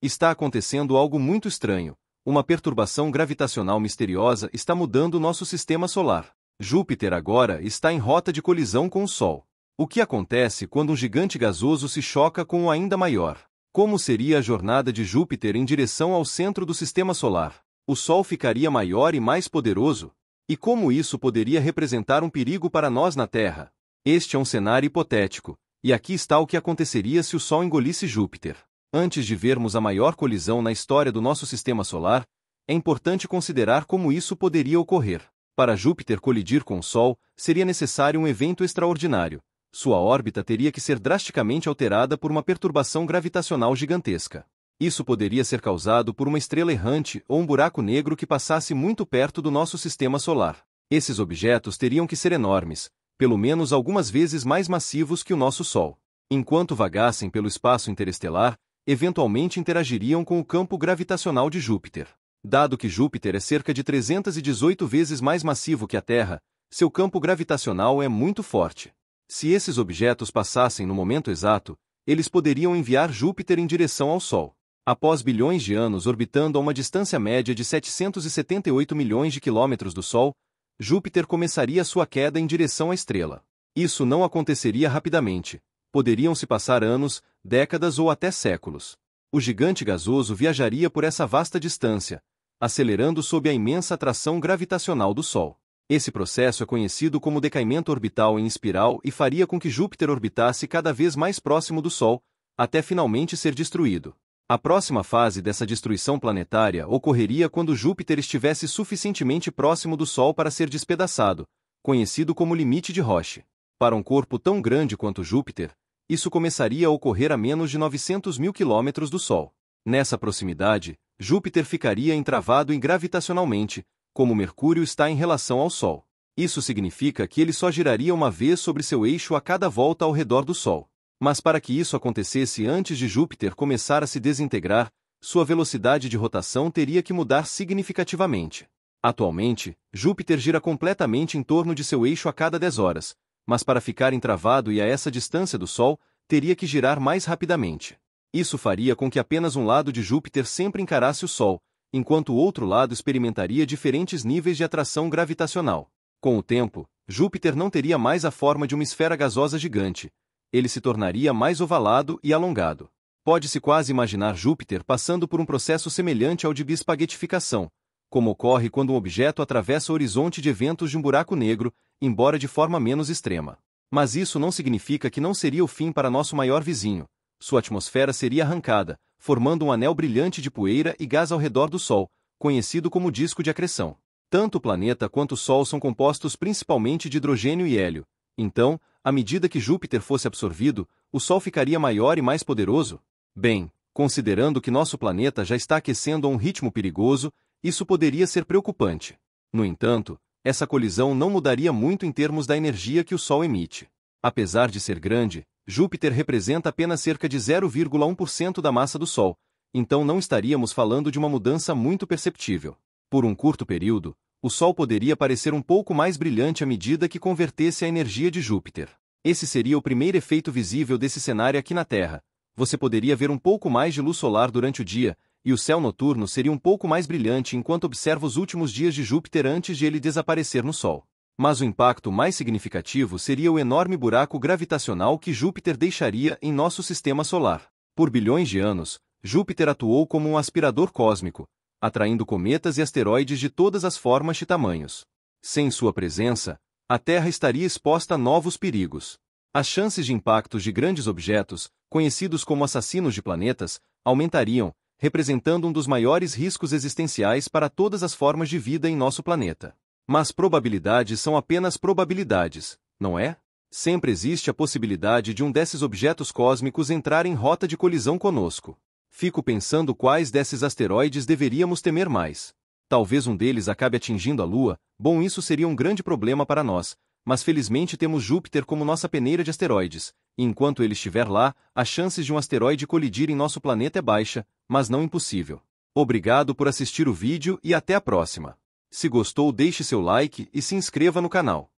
Está acontecendo algo muito estranho. Uma perturbação gravitacional misteriosa está mudando nosso sistema solar. Júpiter agora está em rota de colisão com o Sol. O que acontece quando um gigante gasoso se choca com um ainda maior? Como seria a jornada de Júpiter em direção ao centro do sistema solar? O Sol ficaria maior e mais poderoso? E como isso poderia representar um perigo para nós na Terra? Este é um cenário hipotético, e aqui está o que aconteceria se o Sol engolisse Júpiter. Antes de vermos a maior colisão na história do nosso sistema solar, é importante considerar como isso poderia ocorrer. Para Júpiter colidir com o Sol, seria necessário um evento extraordinário. Sua órbita teria que ser drasticamente alterada por uma perturbação gravitacional gigantesca. Isso poderia ser causado por uma estrela errante ou um buraco negro que passasse muito perto do nosso sistema solar. Esses objetos teriam que ser enormes, pelo menos algumas vezes mais massivos que o nosso Sol. Enquanto vagassem pelo espaço interestelar, eventualmente interagiriam com o campo gravitacional de Júpiter. Dado que Júpiter é cerca de 318 vezes mais massivo que a Terra, seu campo gravitacional é muito forte. Se esses objetos passassem no momento exato, eles poderiam enviar Júpiter em direção ao Sol. Após bilhões de anos orbitando a uma distância média de 778 milhões de quilômetros do Sol, Júpiter começaria sua queda em direção à estrela. Isso não aconteceria rapidamente. Poderiam se passar anos, décadas ou até séculos. O gigante gasoso viajaria por essa vasta distância, acelerando sob a imensa atração gravitacional do Sol. Esse processo é conhecido como decaimento orbital em espiral e faria com que Júpiter orbitasse cada vez mais próximo do Sol, até finalmente ser destruído. A próxima fase dessa destruição planetária ocorreria quando Júpiter estivesse suficientemente próximo do Sol para ser despedaçado, conhecido como limite de Roche. Para um corpo tão grande quanto Júpiter, isso começaria a ocorrer a menos de 900 mil quilômetros do Sol. Nessa proximidade, Júpiter ficaria entravado gravitacionalmente, como Mercúrio está em relação ao Sol. Isso significa que ele só giraria uma vez sobre seu eixo a cada volta ao redor do Sol. Mas para que isso acontecesse antes de Júpiter começar a se desintegrar, sua velocidade de rotação teria que mudar significativamente. Atualmente, Júpiter gira completamente em torno de seu eixo a cada 10 horas, mas para ficar entravado e a essa distância do Sol, teria que girar mais rapidamente. Isso faria com que apenas um lado de Júpiter sempre encarasse o Sol, enquanto o outro lado experimentaria diferentes níveis de atração gravitacional. Com o tempo, Júpiter não teria mais a forma de uma esfera gasosa gigante. Ele se tornaria mais ovalado e alongado. Pode-se quase imaginar Júpiter passando por um processo semelhante ao de biespaguetificação, como ocorre quando um objeto atravessa o horizonte de eventos de um buraco negro, embora de forma menos extrema. Mas isso não significa que não seria o fim para nosso maior vizinho. Sua atmosfera seria arrancada, formando um anel brilhante de poeira e gás ao redor do Sol, conhecido como disco de acreção. Tanto o planeta quanto o Sol são compostos principalmente de hidrogênio e hélio. Então, à medida que Júpiter fosse absorvido, o Sol ficaria maior e mais poderoso? Bem, considerando que nosso planeta já está aquecendo a um ritmo perigoso, isso poderia ser preocupante. No entanto, essa colisão não mudaria muito em termos da energia que o Sol emite. Apesar de ser grande, Júpiter representa apenas cerca de 0,1% da massa do Sol, então não estaríamos falando de uma mudança muito perceptível. Por um curto período, o Sol poderia parecer um pouco mais brilhante à medida que convertesse a energia de Júpiter. Esse seria o primeiro efeito visível desse cenário aqui na Terra. Você poderia ver um pouco mais de luz solar durante o dia, e o céu noturno seria um pouco mais brilhante enquanto observa os últimos dias de Júpiter antes de ele desaparecer no Sol. Mas o impacto mais significativo seria o enorme buraco gravitacional que Júpiter deixaria em nosso sistema solar. Por bilhões de anos, Júpiter atuou como um aspirador cósmico, atraindo cometas e asteroides de todas as formas e tamanhos. Sem sua presença, a Terra estaria exposta a novos perigos. As chances de impactos de grandes objetos, conhecidos como assassinos de planetas, aumentariam, representando um dos maiores riscos existenciais para todas as formas de vida em nosso planeta. Mas probabilidades são apenas probabilidades, não é? Sempre existe a possibilidade de um desses objetos cósmicos entrar em rota de colisão conosco. Fico pensando quais desses asteroides deveríamos temer mais. Talvez um deles acabe atingindo a Lua. Bom, isso seria um grande problema para nós, mas felizmente temos Júpiter como nossa peneira de asteroides, e enquanto ele estiver lá, as chances de um asteroide colidir em nosso planeta é baixa, mas não impossível. Obrigado por assistir o vídeo e até a próxima. Se gostou, deixe seu like e se inscreva no canal.